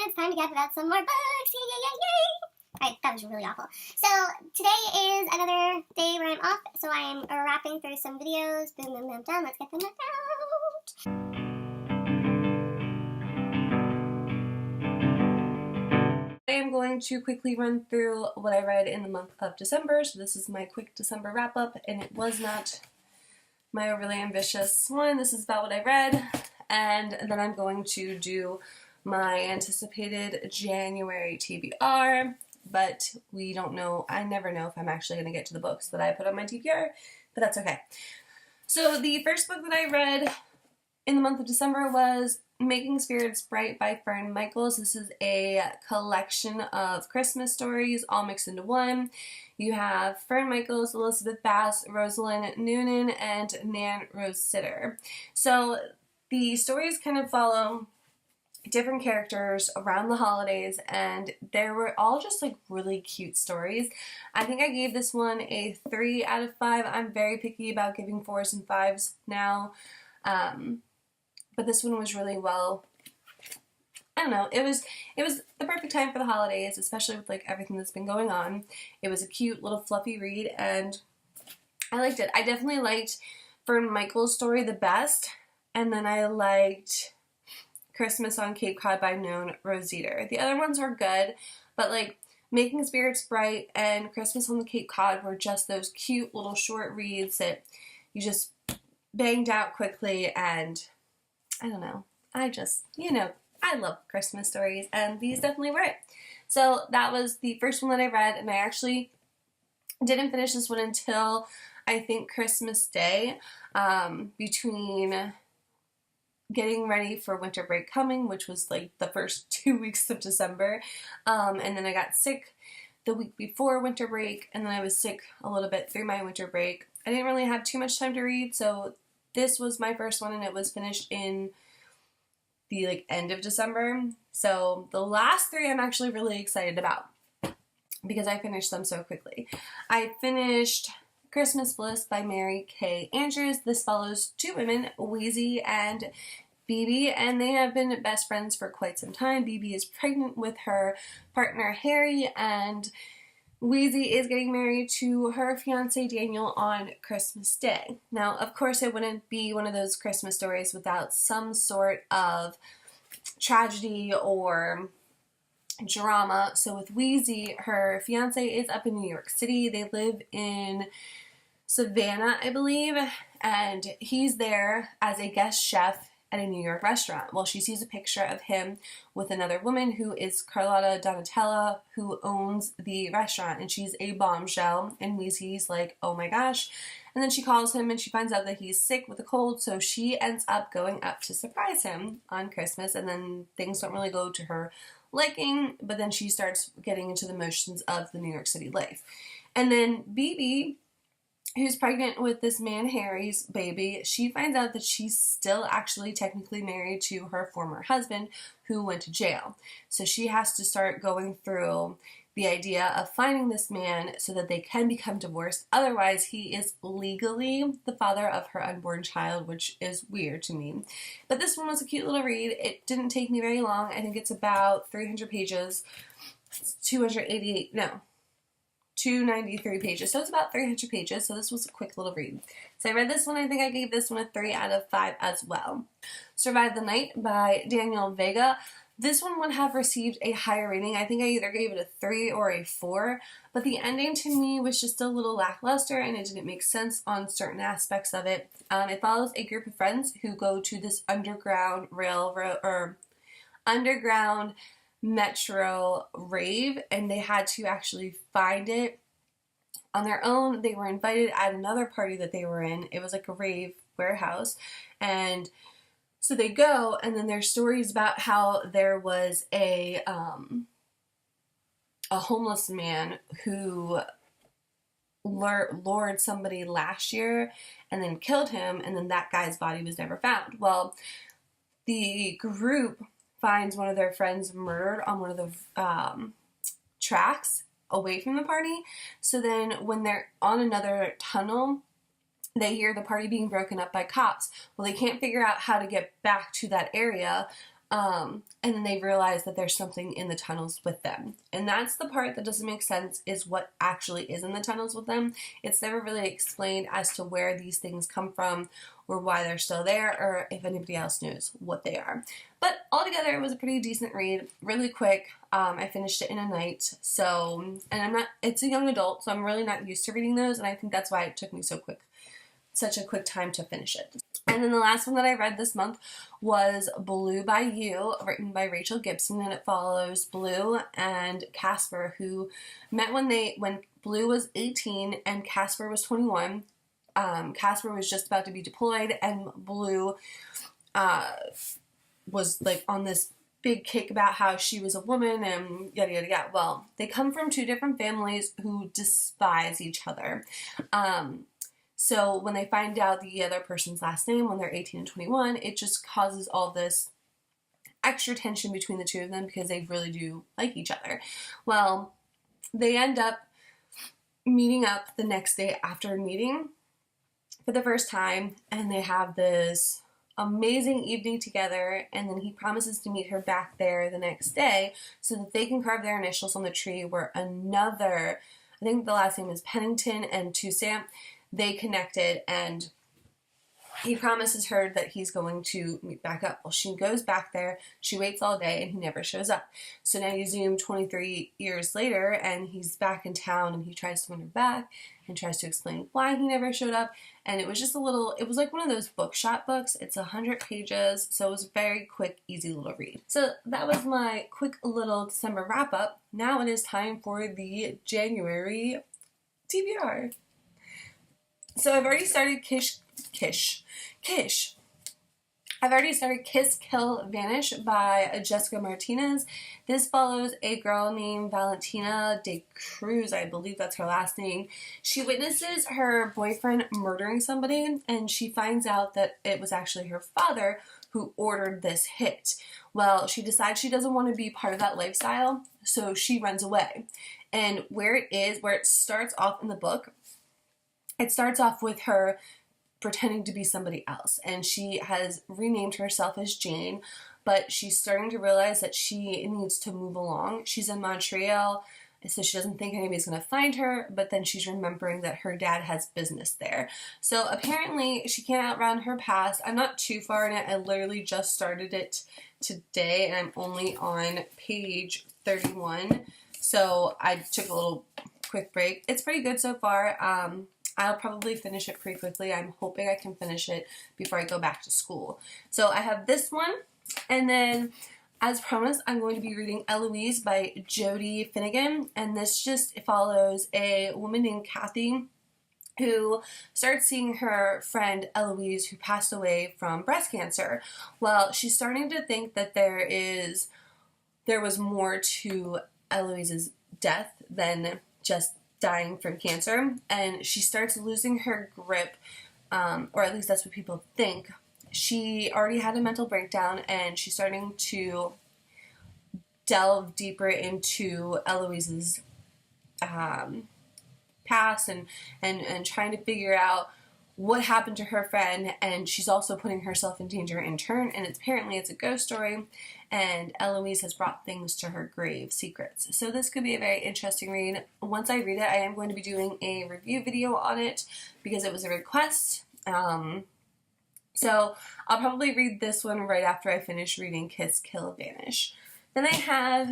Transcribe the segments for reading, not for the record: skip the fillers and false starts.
it's time to get out some more books. Yay, yay, yay, yay. Alright, that was really awful. So, today is another day where I'm off, so I'm wrapping through some videos. Boom, boom, boom, done. Let's get them knocked out. I am going to quickly run through what I read in the month of December. So this is my quick December wrap-up, and it was not my overly ambitious one. This is about what I read, and then I'm going to do my anticipated January TBR, but we don't know, I never know if I'm actually going to get to the books that I put on my TBR, but that's okay. So the first book that I read in the month of December was Making Spirits Bright by Fern. This is a collection of Christmas stories all mixed into one. You have Fern Michaels, Elizabeth Bass, Rosalind Noonan, and Nan Rose Sitter. So the stories kind of follow different characters around the holidays, and they were all just like really cute stories. I think I gave this one a 3 out of 5. I'm very picky about giving 4s and 5s now. But this one was really well, I don't know, it was the perfect time for the holidays, especially with like everything that's been going on. It was a cute little fluffy read, and I liked it. I definitely liked Fern Michaels' story the best, and then I liked Christmas on Cape Cod by Nan Rose Sitter. The other ones were good, but like Making Spirits Bright and Christmas on the Cape Cod were just those cute little short reads that you just banged out quickly, and I don't know, I just, I love Christmas stories, and these definitely were it. So that was the first one that I read, and I actually didn't finish this one until I think Christmas Day, between getting ready for winter break coming, which was like the first 2 weeks of December, and then I got sick the week before winter break, and then I was sick a little bit through my winter break. I didn't really have too much time to read, so this was my first one, and it was finished in the end of December. So the last 3 I'm actually really excited about because I finished them so quickly. I finished Christmas Bliss by Mary Kay Andrews. This follows 2 women, Wheezy and Bebe, and they have been best friends for quite some time. Bebe is pregnant with her partner Harry, and Wheezy is getting married to her fiance Danielle on Christmas Day. Now, of course, it wouldn't be one of those Christmas stories without some sort of tragedy or drama. So with Wheezy, her fiance is up in New York City. They live in Savannah, I believe, and he's there as a guest chef at a New York restaurant. Well, she sees a picture of him with another woman who is Carlotta Donatella, who owns the restaurant, and she's a bombshell, and Wheezy's like, oh my gosh. And then she calls him and she finds out that he's sick with a cold, so she ends up going up to surprise him on Christmas, and then things don't really go to her liking, but then she starts getting into the motions of the New York City life. And then Bebe, who's pregnant with this man Harry's baby, she finds out that she's still actually technically married to her former husband who went to jail. So she has to start going through the idea of finding this man so that they can become divorced. Otherwise, he is legally the father of her unborn child, which is weird to me. But this one was a cute little read. It didn't take me very long. I think it's about 300 pages. 293 pages, so it's about 300 pages, so this was a quick little read. So I read this one, I think I gave this one a 3 out of 5 as well. Survive the Night by Danielle Vega. This one would have received a higher rating. I think I either gave it a 3 or a 4, but the ending to me was just a little lackluster, and it didn't make sense on certain aspects of it. It follows a group of friends who go to this underground railroad, or underground metro rave, and they had to actually find it on their own. They were invited at another party that they were in. It was like a rave warehouse, and so they go, and then there's stories about how there was a homeless man who lured somebody last year and then killed him, and then that guy's body was never found. Well, the group finds one of their friends murdered on one of the tracks away from the party. So then when they're on another tunnel, they hear the party being broken up by cops. Well, they can't figure out how to get back to that area And then they realize that there's something in the tunnels with them. And that's the part that doesn't make sense, is what actually is in the tunnels with them. It's never really explained as to where these things come from or why they're still there, or if anybody else knows what they are. But altogether, it was a pretty decent read, really quick. I finished it in a night. So, and it's a young adult, so I'm really not used to reading those, and I think that's why it took me such a quick time to finish it. And then the last one that I read this month was Blue, Bayou, written by Rachel Gibson, and it follows Blue and Casper, who met when Blue was 18 and Casper was 21. Casper was just about to be deployed, and Blue was like on this big kick about how she was a woman and yada yada yada. Well, they come from two different families who despise each other. So when they find out the other person's last name when they're 18 and 21, it just causes all this extra tension between the two of them because they really do like each other. Well, they end up meeting up the next day after meeting for the first time, and they have this amazing evening together, and then he promises to meet her back there the next day so that they can carve their initials on the tree where another, I think the last name is Pennington and Toussaint, they connected, and he promises her that he's going to meet back up. Well, she goes back there, she waits all day, and he never shows up. So now you zoom 23 years later, and he's back in town, and he tries to win her back, and tries to explain why he never showed up. And it was just it was like one of those bookshop books. It's 100 pages, so it was a very quick, easy little read. So that was my quick little December wrap-up. Now it is time for the January TBR. So I've already started I've already started Kiss, Kill, Vanish by Jessica Martinez. This follows a girl named Valentina de Cruz, I believe that's her last name. She witnesses her boyfriend murdering somebody, and she finds out that it was actually her father who ordered this hit. Well, she decides she doesn't want to be part of that lifestyle, so she runs away. And where it starts off in the book, it starts off with her pretending to be somebody else, and she has renamed herself as Jane, but she's starting to realize that she needs to move along. She's in Montreal, so she doesn't think anybody's going to find her, but then she's remembering that her dad has business there. So apparently she can't outrun her past. I'm not too far in it. I literally just started it today, and I'm only on page 31, so I took a little quick break. It's pretty good so far. I'll probably finish it pretty quickly. I'm hoping I can finish it before I go back to school. So I have this one, and then as promised, I'm going to be reading Eloise by Judy Finnagan, and this just follows a woman named Kathy who starts seeing her friend Eloise, who passed away from breast cancer. Well, she's starting to think that there was more to Eloise's death than just dying from cancer, and she starts losing her grip, or at least that's what people think. She already had a mental breakdown, and she's starting to delve deeper into Eloise's past and trying to figure out what happened to her friend, and she's also putting herself in danger in turn, and apparently it's a ghost story, and Eloise has brought things to her grave, secrets. So this could be a very interesting read. Once I read it, I am going to be doing a review video on it because it was a request. So I'll probably read this one right after I finish reading Kiss, Kill, Vanish. Then I have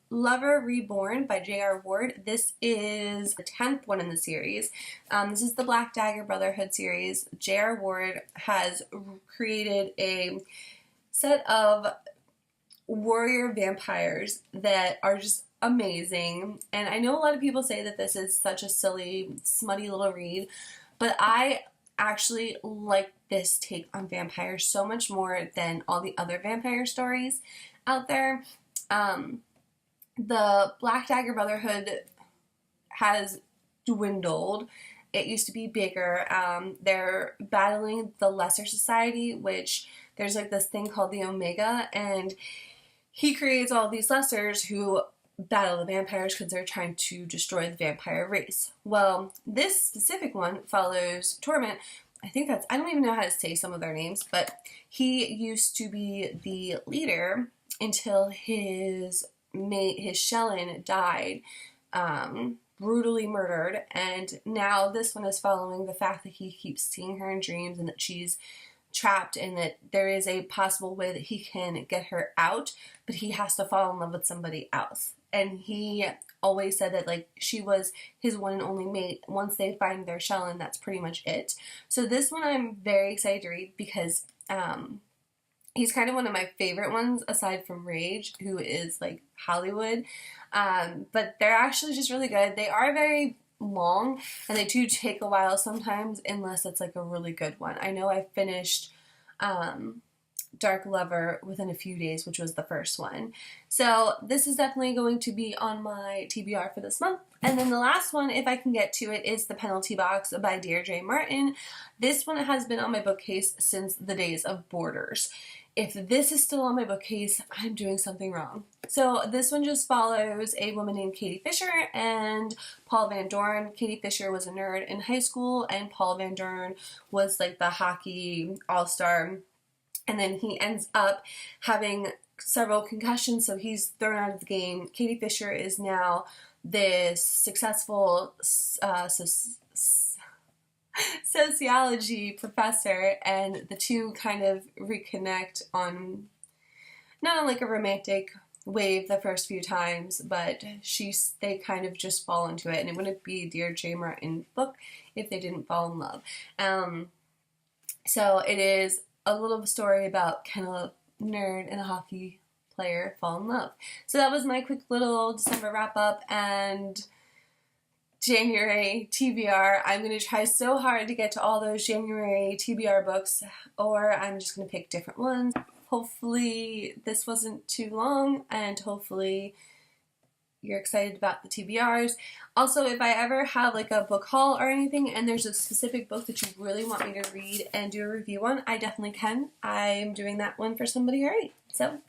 Lover Reborn by J.R. Ward. This is the 10th one in the series. This is the Black Dagger Brotherhood series. J.R. Ward has created a set of warrior vampires that are just amazing. And I know a lot of people say that this is such a silly, smutty little read, but I actually like this take on vampires so much more than all the other vampire stories out there. The Black Dagger Brotherhood has dwindled. It used to be bigger. They're battling the Lesser Society, which there's like this thing called the Omega, and he creates all these Lessers who battle the vampires because they're trying to destroy the vampire race. Well, this specific one follows Torment, I think that's, I don't even know how to say some of their names, but he used to be the leader until his mate, his Shellin, died, brutally murdered, and now this one is following the fact that he keeps seeing her in dreams and that she's trapped and that there is a possible way that he can get her out, but he has to fall in love with somebody else. And he always said that, like, she was his one and only mate. Once they find their Shellin, that's pretty much it. So this one I'm very excited to read because he's kind of one of my favorite ones aside from Rage, who is like Hollywood. But they're actually just really good. They are very long and they do take a while sometimes unless it's like a really good one. I know I finished Dark Lover within a few days, which was the first one. So this is definitely going to be on my TBR for this month. And then the last one, if I can get to it, is The Penalty Box by Deirdre Martin. This one has been on my bookcase since the days of Borders. If this is still on my bookcase, I'm doing something wrong. So this one just follows a woman named Katie Fisher and Paul Van Dorn. Katie Fisher was a nerd in high school, and Paul Van Dorn was like the hockey all-star. And then he ends up having several concussions, so he's thrown out of the game. Katie Fisher is now this successful sociology professor, and the two kind of reconnect on, not on like a romantic wave the first few times, but they kind of just fall into it, and it wouldn't be a Deirdre Martin book if they didn't fall in love. So it is a little story about kind of a nerd and a hockey player fall in love. So that was my quick little December wrap up and January TBR. I'm going to try so hard to get to all those January TBR books, or I'm just going to pick different ones. Hopefully this wasn't too long, and hopefully you're excited about the TBRs. Also, if I ever have like a book haul or anything and there's a specific book that you really want me to read and do a review on, I definitely can. I'm doing that one for somebody already. So